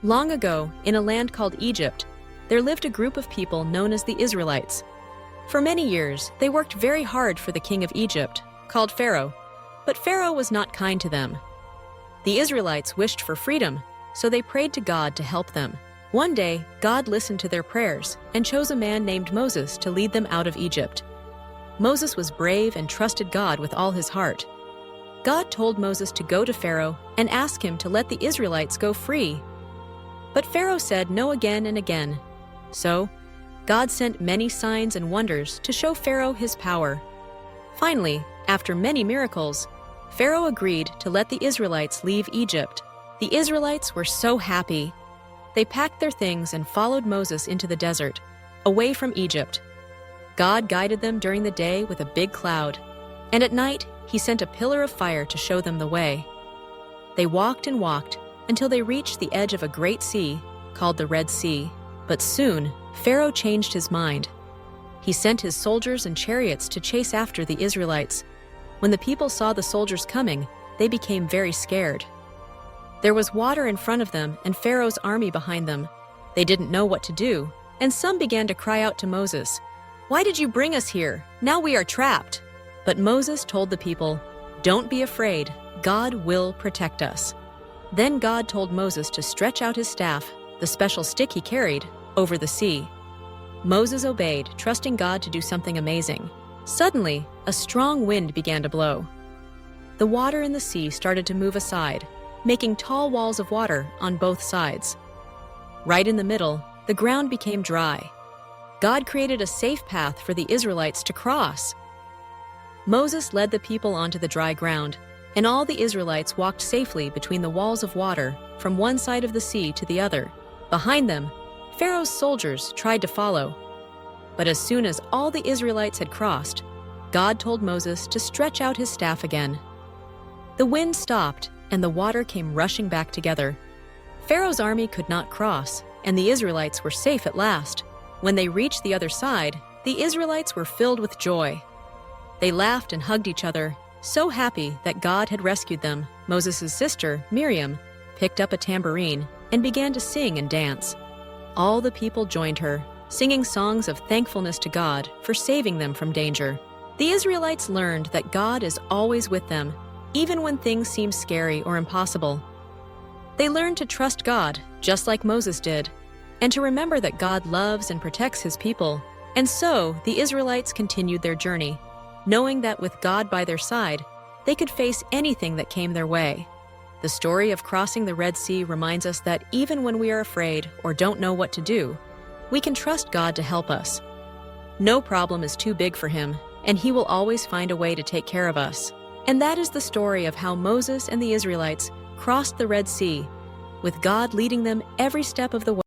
Long ago, in a land called Egypt, there lived a group of people known as the Israelites. For many years, they worked very hard for the king of Egypt, called Pharaoh, but Pharaoh was not kind to them. The Israelites wished for freedom, so they prayed to God to help them. One day, God listened to their prayers and chose a man named Moses to lead them out of Egypt. Moses was brave and trusted God with all his heart. God told Moses to go to Pharaoh and ask him to let the Israelites go free. But Pharaoh said no again and again. So, God sent many signs and wonders to show Pharaoh his power. Finally, after many miracles, Pharaoh agreed to let the Israelites leave Egypt. The Israelites were so happy. They packed their things and followed Moses into the desert, away from Egypt. God guided them during the day with a big cloud, and at night he sent a pillar of fire to show them the way. They walked and walked until they reached the edge of a great sea called the Red Sea. But soon, Pharaoh changed his mind. He sent his soldiers and chariots to chase after the Israelites. When the people saw the soldiers coming, they became very scared. There was water in front of them and Pharaoh's army behind them. They didn't know what to do, and some began to cry out to Moses, "Why did you bring us here? Now we are trapped." But Moses told the people, "Don't be afraid, God will protect us." Then God told Moses to stretch out his staff, the special stick he carried, over the sea. Moses obeyed, trusting God to do something amazing. Suddenly, a strong wind began to blow. The water in the sea started to move aside, making tall walls of water on both sides. Right in the middle, the ground became dry. God created a safe path for the Israelites to cross. Moses led the people onto the dry ground, and all the Israelites walked safely between the walls of water from one side of the sea to the other. Behind them, Pharaoh's soldiers tried to follow. But as soon as all the Israelites had crossed, God told Moses to stretch out his staff again. The wind stopped, and the water came rushing back together. Pharaoh's army could not cross, and the Israelites were safe at last. When they reached the other side, the Israelites were filled with joy. They laughed and hugged each other, so happy that God had rescued them. Moses' sister, Miriam, picked up a tambourine and began to sing and dance. All the people joined her, singing songs of thankfulness to God for saving them from danger. The Israelites learned that God is always with them, even when things seem scary or impossible. They learned to trust God, just like Moses did, and to remember that God loves and protects his people. And so, the Israelites continued their journey, knowing that with God by their side, they could face anything that came their way. The story of crossing the Red Sea reminds us that even when we are afraid or don't know what to do, we can trust God to help us. No problem is too big for him, and he will always find a way to take care of us. And that is the story of how Moses and the Israelites crossed the Red Sea, with God leading them every step of the way.